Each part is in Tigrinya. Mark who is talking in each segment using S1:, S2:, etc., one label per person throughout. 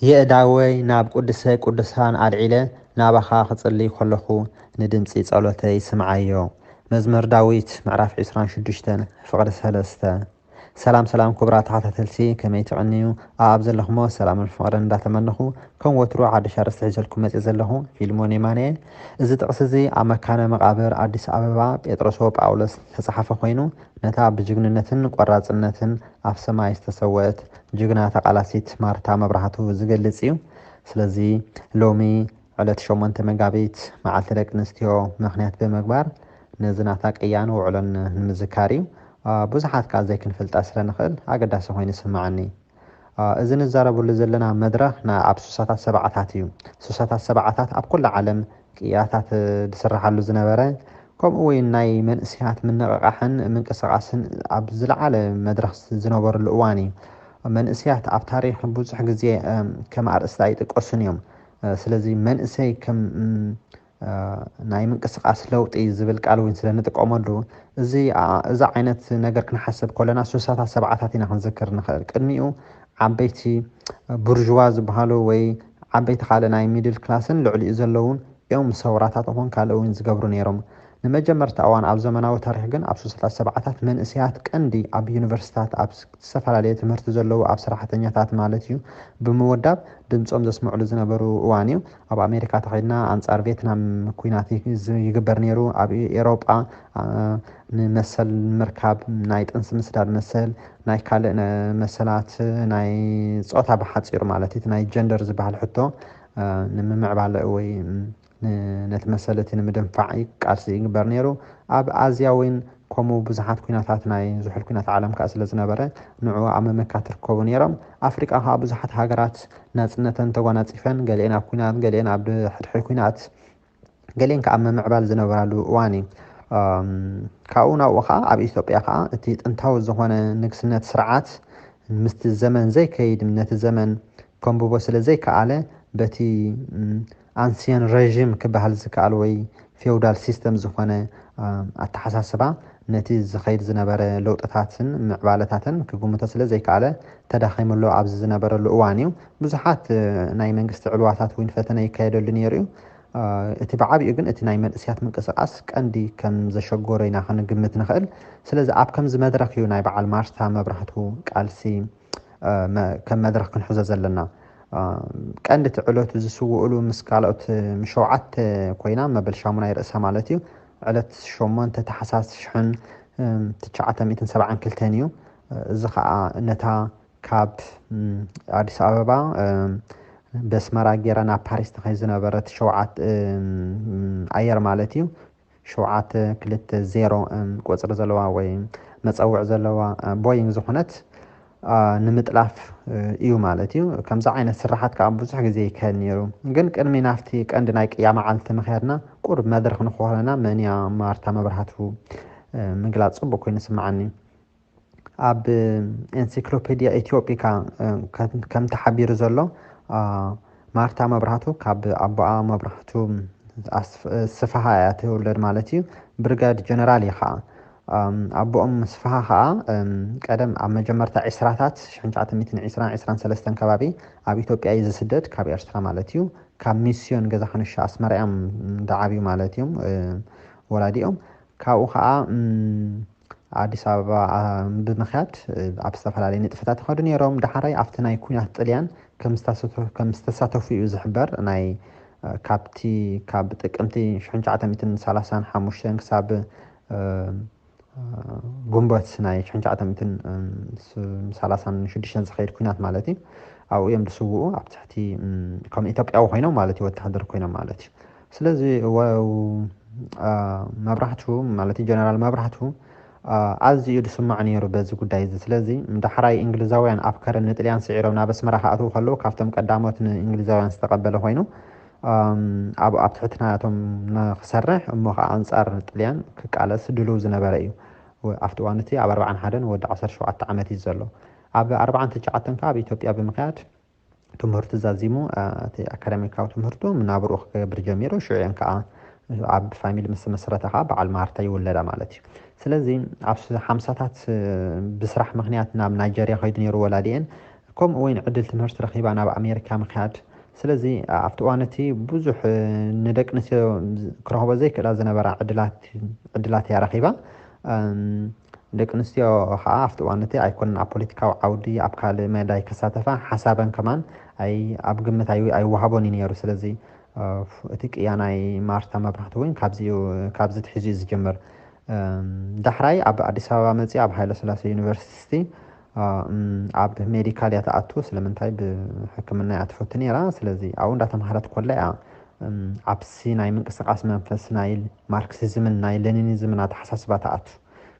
S1: يأداوي ناب قدسي قدسان عدعيلة نابخا خصلي خلخو ندمسي صلوتي سمعيو مزمر داويت معرف عسران شدشتن فقد سلسته سلام كبرات حتتلسي كما يتعنيو أبزل لهم سلام الفقرن دا تمنخو كون وترو عاد شارس عجلكم مزيزلهم فيلموني ماني إذا تقصزي أما كان مقابر عدس أبابا بيترسو بأولس تصحف خوينو نتا بجغننتن قرازنتن أفسما يستسوات جغنا تقالاسيت مارتا مبرحاتو زغلصيو سلازي لومي على شومنت مغابيت مع تلك نستيو مخنيات بمغبار نزناتا قيان وعلن نمذكاريو ብዙሓት ካ ዘይክን ፍልጣ ስለንኽእል ኣገዳሲ ኮይኑ ይስምዓኒ እዚ ንዛረበሉ ዘለና መድረኽ ኣብ ሱሳታት ሰብዓታት እዩ ሱሳታት ሰብዓታት ኣብ ኩሉ ዓለም ቅያታት ዝስራሓሉ ዝነበረ ከምኡ እውን ናይ መንእስያት ምንቕቃሕን ምንቅስቓስን ኣብ ዝለዓለ መድረኽ ዝነበረሉ እዋን እዩ መንእስያት ኣብ ታሪኽ ብዙሕ ግዜ ከም ኣርእስቲ ኣይጥቀሱን እዮም ስለዚ መንእሰይ ከም ናይ ምንቅስቃስ ለውጢ ዝብል ቃል እውን ስለንጥቀመሉ እዚ ዓይነት ነገር ክንሓስብ ከለና ሱሳታት ሰብዓታት ኢና ክንዝክር ንኽእል ቅድሚኡ ዓበይቲ ቡርዥዋ ዝበሃሉ ወይ ዓበይቲ ካልእ ናይ ሚድል ክላስን ልዕሊኡ ዘለውን እዮም ሰውራታት ኾን ካልእ እውን ዝገብሩ ነይሮም ንመጀመርታ እዋን ኣብ ዘመናዊ ታሪኽ ግን ኣብ ሱሳታት ሰብዓታት መንእስያት ቀንዲ ኣብ ዩኒቨርሲታት ኣብ ዝተፈላለዩ ትምህርቲ ዘለዉ ኣብ ስራሕተኛታት ማለት እዩ ብምውዳብ ድምፆም ዘስምዑሉ ዝነበሩ እዋን እዩ ኣብ ኣሜሪካ ተኸይድና ኣንጻር ቪየትናም ኩናት ይግበር ነይሩ ኣብ ኤውሮጳ ንመሰል ምርካብ ናይ ጥንሲ ምስዳድ መሰል ናይ ካልእ መሰላት ናይ ፆታ ብሓፂሩ ማለት እዩ ናይ ጀንደር ዝበሃል ሕቶ ንምምዕባል ወይ ነቲ መሰለቲ ንምድንፋዕ ቃልሲ ይግበር ነይሩ ኣብ ኣዝያ እውን ከምኡ ብዙሓት ኩናታት ናይ ዝሑል ኩናት ዓለም ከዓ ስለ ዝነበረ ንዑ ኣብ ምምካት ይርከቡ ነይሮም ኣፍሪቃ ከዓ ብዙሓት ሃገራት ናፅነተን ተጓናፂፈን ገሊአን ኣብ ኩናት ገሊአን ኣብ ሕድሕድ ኩናት ገሊአን ከዓ ኣብ ምምዕባል ዝነበራሉ እዋን እዩ ካብኡ ናብኡ ከዓ ኣብ ኢትዮጵያ ከዓ እቲ ጥንታዊ ዝኾነ ንግስነት ስርዓት ምስቲ ዘመን ዘይከይድ ነቲ ዘመን ከምብቦ ስለ ዘይከኣለ በቲ ኣንሲያን ሬዥም ክበሃል ዝከኣል ወይ ፌውዳል ሲስተም ዝኾነ ኣተሓሳስባ ነቲ ዝኸይድ ዝነበረ ለውጥታትን ምዕባለታትን ክግምቶ ስለ ዘይከኣለ ተዳኺሙሉ ኣብዚ ዝነበረሉ እዋን እዩ ብዙሓት ናይ መንግስቲ ዕልዋታት እውን ፈተነ ይካየደሉ ነይሩ እዩ እቲ ብዓብኡ ግን እቲ ናይ መንእስያት ምንቅስቃስ ቀንዲ ከም ዘሸጎረ ኢና ክንግምት ንኽእል ስለዚ ኣብ ከምዚ መድረኽ እዩ ናይ በዓል ማርታ መብራህቱ ቃልሲ ከም መድረኽ ክንሕዞ ዘለና ቀንዲ ዕለቱ ዝስውኡሉ ምስ ካልኦት ሸውዓተ ኮይና መበል ሻሙናይ ርእሳ ማለት እዩ ዕለት 8 ታሕሳስ 1972 እዩ እዚ ከዓ ነታ ካብ ኣዲስ ኣበባ በስመራ ጌራ ናብ ፓሪስ ተኸይ ዝነበረት ሸውዓተ ኣየር ማለት እዩ 720 ቁፅሪ ዘለዋ ወይ መፀውዕ ዘለዋ ቦይንግ ዝኾነት ንምጥላፍ እዩ ማለት እዩ ከምዛ ዓይነት ስራሓት ከዓ ብዙሕ ግዜ ይካየድ ነይሩ ግን ቅድሚ ናፍቲ ቀንዲ ናይ ቅያ መዓልቲ ምኽያድና ቁርብ መድረኽ ንኽኾነና መንያ ማርታ መብራህቱ ምግላፅ ፅቡቅ ኮይኑ ይስምዓኒ ኣብ ኤንሳይክሎፔድያ ኢትዮጲካ ከም ተሓቢሩ ዘሎ ማርታ መብራህቱ ካብ ኣቦኣ መብራህቱ ስፋሃ እያ ትውለድ ማለት እዩ ብርጋድ ጀነራል እዩ ከዓ ኣቦኦም ስፋሃ ከዓ ቀደም ኣብ መጀመርታ ዒስራታት 1923 ከባቢ ኣብ ኢትዮጵያ እዩ ዝስደድ ካብ ኤርትራ ማለት እዩ ካብ ሚስዮን ገዛ ሓንሻ ኣስመራኦም ዳዓብዩ ማለት እዮም ወላዲኦም ካብኡ ከዓ ኣዲስ ኣበባ ብምኽያድ ኣብ ዝተፈላለዩ ንጥፈታት ይኸዱ ነይሮም ዳሕራይ ኣብቲ ናይ ኩናት ጥልያን ከም ዝተሳተፉ እዩ ዝሕበር ናይ ካብ ጥቅምቲ 1935 ክሳብ ጉንበት ናይ 1936 ዝኸይድ ኩናት ማለት እዩ ኣብኡ እዮም ዝስውኡ ኣብ ትሕቲ ከም ኢትዮጵያዊ ኮይኖም ማለት እዩ ወታደር ኮይኖም ማለት እዩ ስለዚ መብራህቱ ማለት እዩ ጀነራል መብራህቱ ኣዝዩ ዝስማዕ ነይሩ በዚ ጉዳይ እዚ ስለዚ እንዳሕራይ እንግሊዛውያን ኣብ ከረን ንጥልያን ስዒሮም ናብ ኣስመራ ክኣትዉ ከለዉ ካብቶም ቀዳሞት ንእንግሊዛውያን ዝተቐበለ ኮይኑ ኣብ ትሕትናቶም ንክሰርሕ እሞ ከዓ ኣንጻር ጥልያን ክቃለስ ድልው ዝነበረ እዩ ኣብቲ እዋን እቲ ኣብ 41 ወዲ 17 ዓመት እዩ ዘሎ ኣብ 49 ከዓ ኣብ ኢትዮጵያ ብምክያድ ትምህርቱ ዛዚሙ እቲ ኣካዳሚካዊ ትምህርቱ ናብርኡ ክገብር ጀሚሩ ሽዑን ከዓ ኣብ ፋሚሊ ምስ መስረተ ከዓ በዓል ማርታ ይውለዳ ማለት እዩ ስለዚ ኣብ 50ታት ብስራሕ ምክንያት ናብ ናይጀርያ ከይዱ ነይሩ ወላዲአን ከምኡ እውን ዕድል ትምህርቲ ረኺባ ናብ ኣሜሪካ ምክያድ ስለዚ ኣብቲ እዋን እቲ ብዙሕ ንደቂ ኣንስትዮ ክረኽቦ ዘይክእላ ዝነበራ ዕድላት እያ ረኺባ ደቂ ኣንስትዮ ከዓ ኣብቲ እዋን እቲ ኣይኮነን ኣብ ፖለቲካዊ ዓውዲ ኣብ ካልእ መዳይ ከሳተፋ ሓሳበን ከማን ኣብ ግምት ኣይወሃቦን እዩ ነይሩ ስለዚ እቲ ቅያ ናይ ማርታ መብራህቲ እውን ካብዚ ትሒዙ እዩ ዝጅምር ዳሕራይ ኣብ ኣዲስ ኣበባ መፅኣ ኣብ ሃይለ ስላሴ ዩኒቨርሲቲ ኣብ ሜዲካል እያ ተኣቱ ስለምንታይ ብሕክምና እያ ትፈቱ ነይራ ስለዚ ኣብኡ እንዳተምሃረት ኮላ እያ ዓብሲ ናይ ምንቅስቃስ መንፈስ ናይ ማርክሲዝምን ናይ ሌኒኒዝምን ኣተሓሳስባ ተኣቱ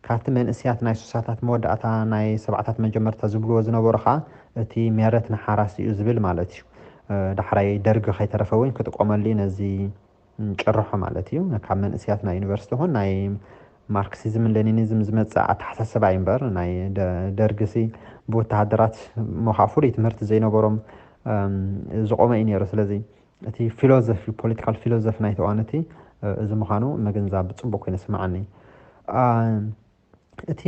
S1: ካብቲ መንእስያት ናይ ሱሳታት መወዳእታ ናይ ሰብዓታት መጀመርታ ዝብልዎ ዝነበሩ ከዓ እቲ ሜረት ንሓራስ እዩ ዝብል ማለት እዩ ዳሕራይ ደርጊ ከይተረፈ እውን ክጥቀመሉ ነዚ ጭርሖ ማለት እዩ ካብ መንእስያት ናይ ዩኒቨርሲቲ ሆን ናይ ማርክሲዝምን ሌኒኒዝም ዝመፅእ ኣተሓሳስባ እዩ እምበር ናይ ደርጊሲ ብወተሃደራት ሞካ ፍሉይ ትምህርቲ ዘይነበሮም ዝቆመ እዩ ነይሩ ስለዚ እቲ ፊሎዞፊ ፖለቲካል ፊሎዞፊ ናይቲ እዋን እቲ እዚ ምዃኑ ምግንዛብ ብፅቡቅ ኮይኑ ስማዓኒ እቲ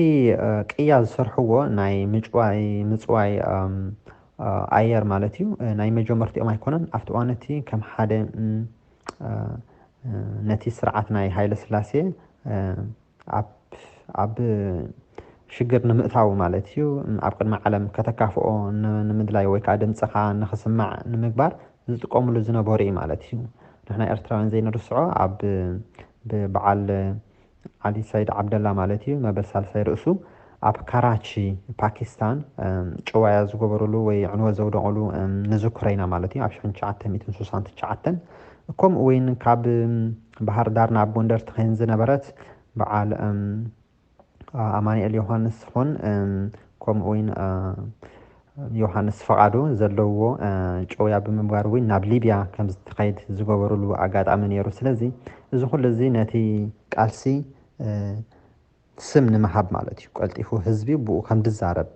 S1: ቅያ ዝሰርሕዎ ናይ ምፅዋይ ኣየር ማለት እዩ ናይ መጀመርቲኦም ኣይኮነን ኣብቲ እዋን እቲ ከም ሓደ ነቲ ስርዓት ናይ ሃይለ ስላሴ ኣብ ሽግር ንምእታው ማለት እዩ ኣብ ቅድሚ ዓለም ከተካፍኦ ንምድላይ ወይ ከዓ ድምፅኻ ንክስማዕ ንምግባር ዝጥቀምሉ ዝነበሩ እዩ ማለት እዩ ንሕና ኤርትራውያን ዘይንርስዖ ኣብ ብበዓል ዓሊ ሰይድ ዓብደላ ማለት እዩ መበል ሳልሳይ ርእሱ ኣብ ካራቺ ፓኪስታን ጭዋያ ዝገበሩሉ ወይ ዕንወ ዘውደቕሉ ንዝክሮ ኢና ማለት እዩ ኣብ 1969 ከምኡ እውን ካብ ባህር ዳር ናብ ጎንደር ትኸይን ዝነበረት በዓል ኣማኒኤል ዮሃንስ ኹን ከምኡ እውን ዮሃንስ ፈቃዱ ዘለዎ ጨውያ ብምግባር እውን ናብ ሊብያ ከም ዝትኸይድ ዝገበሩሉ ኣጋጣሚ ነይሩ ስለዚ እዚ ኩሉ እዚ ነቲ ቃልሲ ስም ንምሃብ ማለት እዩ ቀልጢፉ ህዝቢ ብኡ ከም ዝዛረብ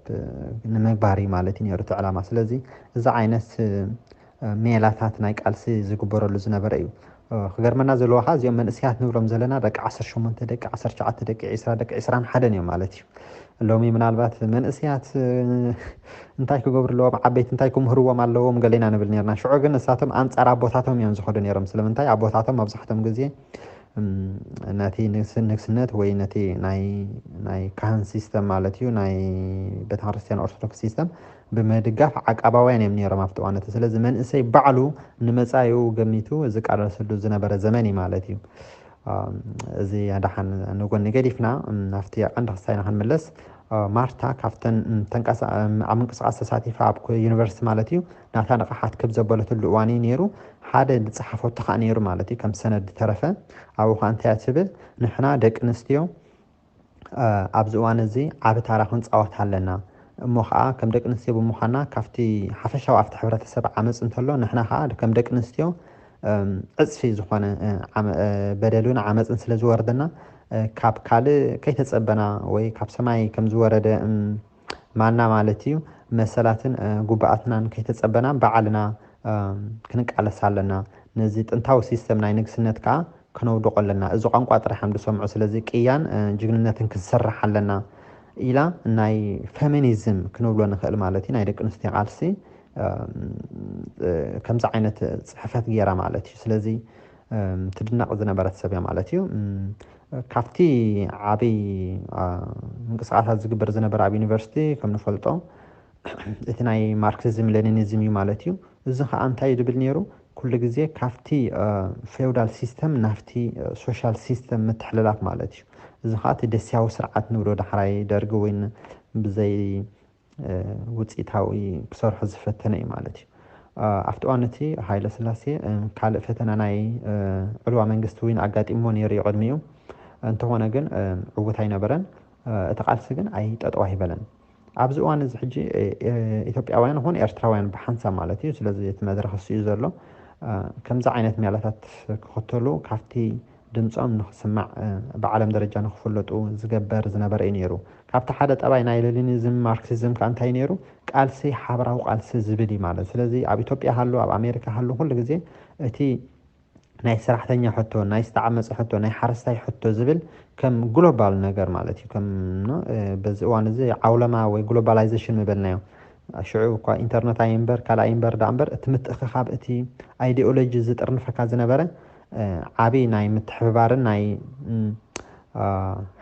S1: ንምግባር ማለት እዩ ነይሩ እቲ ዕላማ ስለዚ እዚ ዓይነት ሜላታት ናይ ቃልሲ ዝግበረሉ ዝነበረ እዩ ክገርመና ዘለዎ ከዓ እዚኦም መንእስያት ንብሎም ዘለና ደቂ 18 ደቂ 19 ደቂ 20 ደቂ 21 እዮም ማለት እዩ ሎሚ ምናልባት መንእስያት እንታይ ክገብሩ ኣለዎም ዓበይቲ እንታይ ክምህርዎም ኣለዎም ገሌና ንብል ነርና ሽዑ ግን ንሳቶም ኣንጻር ኣቦታቶም እዮም ዝኸዱ ነይሮም ስለምንታይ ኣቦታቶም መብዛሕትኦም ግዜ ነቲ ንግስነት ወይ ነቲ ናይ ካህን ሲስተም ማለት እዩ ናይ ቤተክርስትያን ኦርቶዶክስ ሲስተም ብምድጋፍ ዓቃባውያን እዮም ነይሮም ኣብቲ እዋን እቲ ስለዚ መንእሰይ ባዕሉ ንመጻዩ ገሚቱ ዝቃለሰሉ ዝነበረ ዘመን እዩ ማለት እዩ እዚ ኣዳሓን ንጎኒ ገዲፍና ናፍቲ ቀንዲ ክስታይና ክንምለስ ማርታ ካብተን ኣብ ምንቅስቃስ ተሳቲፋ ኣብ ዩኒቨርሲቲ ማለት እዩ ናታ ንቕሓት ክብ ዘበለትሉ እዋን እዩ ነይሩ ሓደ ዝፀሓፈቱ ከዓ ነይሩ ማለት እዩ ከም ሰነድ ተረፈ ኣብኡ ከዓ እንታይ ትብል ንሕና ደቂ ኣንስትዮ ኣብዚ እዋን እዚ ዓብ ታራ ክንፃወት ኣለና እሞ ከዓ ከም ደቂ ኣንስትዮ ብምዃንና ካብቲ ሓፈሻዊ ኣብቲ ሕብረተሰብ ዓመፅ እንተሎ ንሕና ከዓ ከም ደቂ ኣንስትዮ ዕፅፊ ዝኾነ በደሉን ዓመፅን ስለ ዝወርደና ካብ ካልእ ከይተፀበና ወይ ካብ ሰማይ ከም ዝወረደ ማና ማለት እዩ መሰላትን ጉባኣትናን ከይተፀበና በዓልና ክንቃለስ ኣለና ነዚ ጥንታዊ ሲስተም ናይ ንግስነት ከዓ ክነውድቆ ኣለና እዚ ቋንቋ ጥራሕም ዝሰምዑ ስለዚ ቅያን ጅግንነትን ክዝሰርሕ ኣለና ኢላ ናይ ፌሚኒዝም ክንብሎ ንኽእል ማለት እዩ ናይ ደቂ ኣንስትዮ ቃልሲ ከምዚ ዓይነት ፅሕፈት ገይራ ማለት እዩ ስለዚ ትድነቕ ዝነበረት ሰብ እያ ማለት እዩ ካብቲ ዓብይ ምንቅስቃሳት ዝግበር ዝነበረ ኣብ ዩኒቨርሲቲ ከም ንፈልጦ እቲ ናይ ማርክሲዝም ሌኒኒዝም እዩ ማለት እዩ እዚ ከዓ እንታይ ዝብል ነይሩ ኩሉ ግዜ ካብቲ ፌውዳል ሲስተም ናፍቲ ሶሻል ሲስተም ምትሕልላፍ ማለት እዩ እዚ ከዓ እቲ ደስያዊ ስርዓት ንብሎ ዳሕራይ ደርጊ ወይ ብዘይ ውፅኢታዊ ክሰርሑ ዝፈተነ እዩ ማለት እዩ ኣብቲ እዋን እቲ ሃይለ ስላሴ ካልእ ፈተና ናይ ዕልዋ መንግስቲ እውን ኣጋጢሞ ነይሩ እዩ ቅድሚኡ እንተኾነ ግን ዕውት ኣይነበረን اتقالس جن أي تطوعي بلن أبز وان زحجي إثيوبيا وين هون إرتراوين بحنسا مالتي سلازي تمدرخ السيزرلو كم زعينة ميالاتات كختلو كافتي دمصኦም ንኽስማዕ ብዓለም ደረጃ ንኽፍለጡ ዝገበር ዝነበረ እዩ ነይሩ ካብቲ ሓደ ጠባይ ናይ ሌኒኒዝም ማርክሲዝም ከዓ እንታይ ነይሩ ቃልሲ ሓበራዊ ቃልሲ ዝብል እዩ ማለት ስለዚ ኣብ ኢትዮጵያ ሃሉ ኣብ ኣሜሪካ ሃሉ ኩሉ ግዜ እቲ ናይ ሰራሕተኛ ሕቶ ናይ ዝተዓመፀ ሕቶ ናይ ሓረስታይ ሕቶ ዝብል ከም ግሎባል ነገር ማለት እዩ ከም በዚ እዋን እዚ ዓውለማ ወይ ግሎባላይዜሽን ምበልናዮ ሽዑ እኳ ኢንተርኔት ኣይምበር ካልኣይ እምበር ዳ እምበር እቲ ምትእኽኻብ እቲ ኣይዲኦሎጂ ዝጥርንፈካ ዝነበረ ዓብይ ናይ ምትሕብባርን ናይ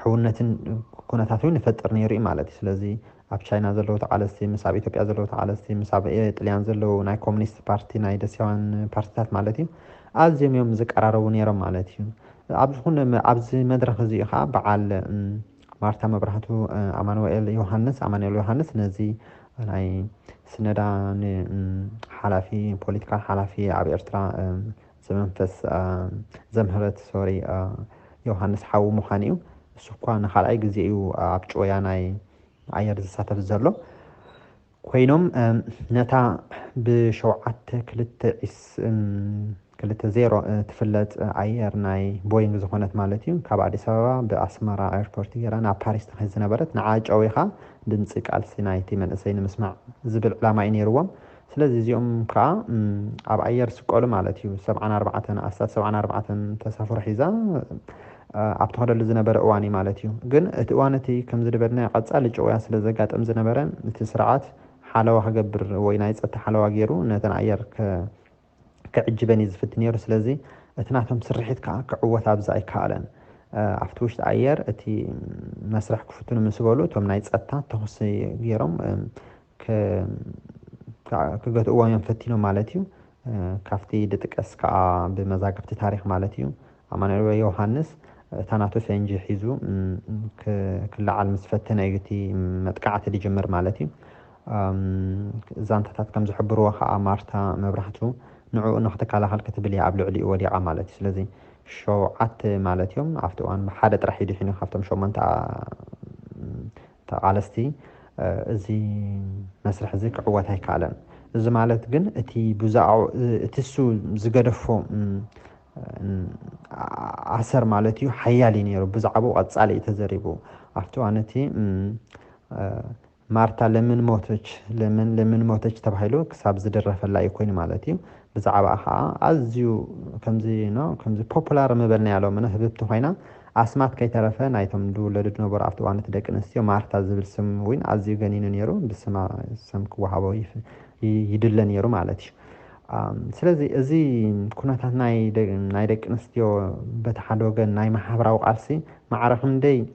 S1: ሕውነትን ኩነታት እውን ይፈጥር ነይሩ እዩ ማለት እዩ ስለዚ ኣብ ቻይና ዘለዉ ተቃለስቲ ምስ ኣብ ኢትዮጵያ ዘለዉ ተቃለስቲ ምስ ኣብ ጣልያን ዘለዉ ናይ ኮሙኒስት ፓርቲ ናይ ደስያዋን ፓርቲታት ማለት እዩ ኣዝዮም እዮም ዝቀራረቡ ነይሮም ማለት እዩ ኣብዚ መድረክ እዚኡ ከዓ በዓል ማርታ መብራህቱ ኣማኑኤል ዮሃንስ ነዚ ናይ ስነዳን ሓላፊ ፖለቲካል ሓላፊ ኣብ ኤርትራ ዘመንፈስ ዘምህረት ሶሪ ዮሃንስ ሓዊ ምዃን እዩ እሱ እኳ ንኻልኣይ ግዜ እዩ ኣብ ጮያ ናይ ኣየር ዝሳተፍ ዘሎ ኮይኖም ነታ ብሸውዓተ ክልተ ዜሮ ትፍለጥ ኣየር ናይ ቦይንግ ዝኾነት ማለት እዩ ካብ ኣዲስ ኣበባ ብኣስመራ ኤርፖርት ጌራ ናብ ፓሪስ ትኸይድ ዝነበረት ንዓ ጨዊኻ ድምፂ ቃልሲ ናይቲ መንእሰይ ንምስማዕ ዝብል ዕላማ እዩ ነይርዎም ስለዚ እዚኦም ከዓ ኣብ ኣየር ስቀሉ ማለት እዩ 74 ኣስታት 74 ተሳፍሮ ሒዛ ኣብ ተኸደሉ ዝነበረ እዋን እዩ ማለት እዩ ግን እቲ እዋን እቲ ከም ዝድበልና ቀፃሊ ጨውያ ስለ ዘጋጠም ዝነበረ እቲ ስርዓት ሓለዋ ክገብር ወይ ናይ ፀጥታ ሓለዋ ገይሩ ነተን ኣየር كعجبني زفت نيرو سلازي اتناتهم سرحيت كعوة أبزا كالن أفتوش أير أتي مسرح كفتون من سقولو توم نايت أتا تخصي غيرهم ك كجت أوان فتينو مالتيو كافتي دتكس كا بمزاج تاريخ مالتيو أما يوحنس تناتو فينجي حيزو كل عالم سفتنا يجتي متقعت اللي جمر مالتيو زانتات كم زحبروها مارتا مبرحتو نوعو نختك على حال كتب لي عبلو علي ولي عمالتي سلازي شو عت مالتيوم عفتو أن حادث راح يدي حين خفتم شو من تعالستي زي مسرح زيك عوات هاي كالن زي مالت جن اتي بزاعو تسو زقدفو عسر مالتيو حيالي نيرو بزعبو قد تزريبو عفتو أنتي مارتا لمن موتج تبحيلو كساب زدرف الله يكون مالتي بزعبا أزيو كمزي popular مبلنا يالو منه هببتو هينا أسمات كي ترفه نايتم دولد نبر عفتو أنا تدك نسيو مارتا زبل سم وين أزيو جنين نيرو بسما سم كوهابو يدل نيرو مالتي سلازي أزي كنا نايدك نسيو بتحدوغن ناي محبراو قالسي معرفم دي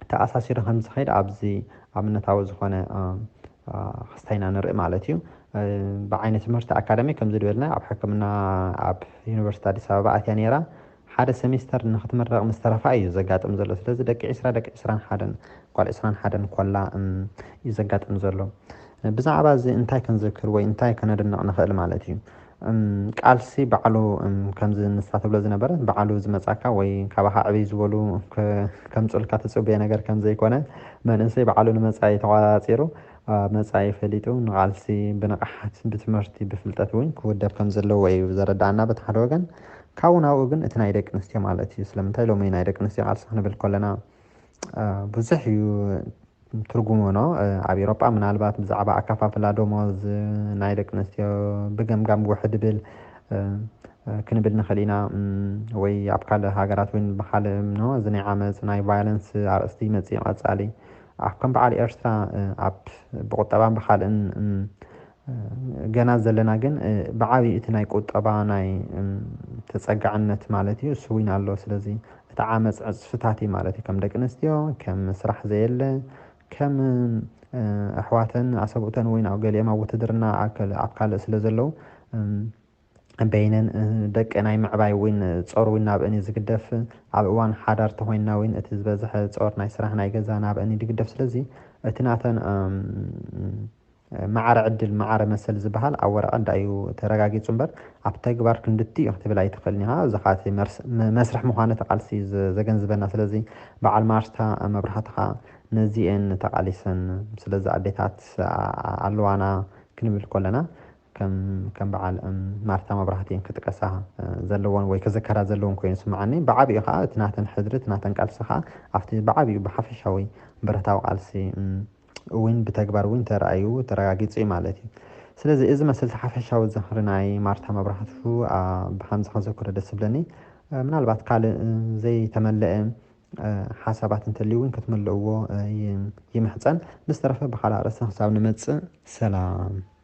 S1: تأساسي رخم زخير أبزي عملنا زخانة خستينا نرق مالتيو بعين تمرت أكاديمي كم زدولنا أب حكمنا أب يونيفرسيتي أديس أبابا أتيانيرا حدا سمستر نختمر مسترفع يزقات أمزلو سلازي دك إسران حدا قال إسران حدا قال يزقات أمزلو بزعبا زي انتاي كنذكر وي انتاي كندنا نخيل مالتيو ቃልሲ ባዕሉ ከምዚ ንሳተብሎ ዝነበረ ባዕሉ ዝመጻካ ወይ ካባኻ ዕብይ ዝበሉ ከምፅልካ ተፅብየ ነገር ከም ዘይኮነ መንእሰይ ባዕሉ ንመጻኢ ተቆፃፂሩ መጻኢ ፈሊጡ ንቃልሲ ብንቕሓት ብትምህርቲ ብፍልጠት እውን ክውደብ ከም ዘለዎ እዩ ዘረዳእና በቲ ሓደ ወገን ካብኡ ናብኡ ግን እቲ ናይ ደቂ ኣንስትዮ ማለት እዩ ስለምንታይ ሎሚ ናይ ደቂ ኣንስትዮ ቃልሲ ክንብል ከለና ብዙሕ እዩ ትርጉሙ ነው ኣብ ኤሮጳ ምናልባት ብዛዕባ ኣካፋፍላ ደሞዝ ናይ ደቂ ኣንስትዮ ብገምጋም ውሕድ ብል ክንብል ንኽእል ኢና ወይ ኣብ ካልእ ሃገራት እውን ብካልእ ነው እዚ ናይ ዓመፅ ናይ ቫዮለንስ ኣርእስቲ መፂኡ ቀፃሊ ኣብ ከም በዓል ኤርትራ ኣብ ብቁጠባን ብካልእን ገና ዘለና ግን ብዓብዪ እቲ ናይ ቁጠባ ናይ ተፀጋዕነት ማለት እዩ እሱ እውን ኣሎ ስለዚ እቲ ዓመፅ ዕፅፍታት እዩ ማለት እዩ ከም ደቂ ኣንስትዮ ከም ስራሕ ዘየለ كم أحواتن عصبوتن وين أو قال ما وتدرنا عقل سلزلو بينن دك أنا معباي وين تصور وين نابني زقدف عبوان حدار تهوين وين أتزبزح تصور نايسرح نايجزا نابني دقدف سلزي اتناتن معار عدل معار مسل زبحال أو ورقة دايو ترجع صنبر أبتكبر كندتي اختبار لاي تخلنيها زخاتي مسرح مخانة تقالسي زجن زبنا سلزي بعد مارشتا مبرحتها نزيئن تقاليسن سلز عديتات علوانا كنبل كلنا كم بعد مارتا مبرحتين كتقسها زلون ويكذكرها زلون كوين سمعني بعبي خا تناتن حضرت تناتن قالسها أفتي بعبي بحفشوي برهتاو قالسي وين بتكبر وين ترأيو تراجع مالتي سلازي إذا مثل حفشة وزهرناي مارتا مبرحت شو بحمز خمسة كرة دسبلني من البعض قال زي تملأ حسابات انت اللي وين كتملأوه يمحزن نسترفه بخلا رسم حساب نمتس سلام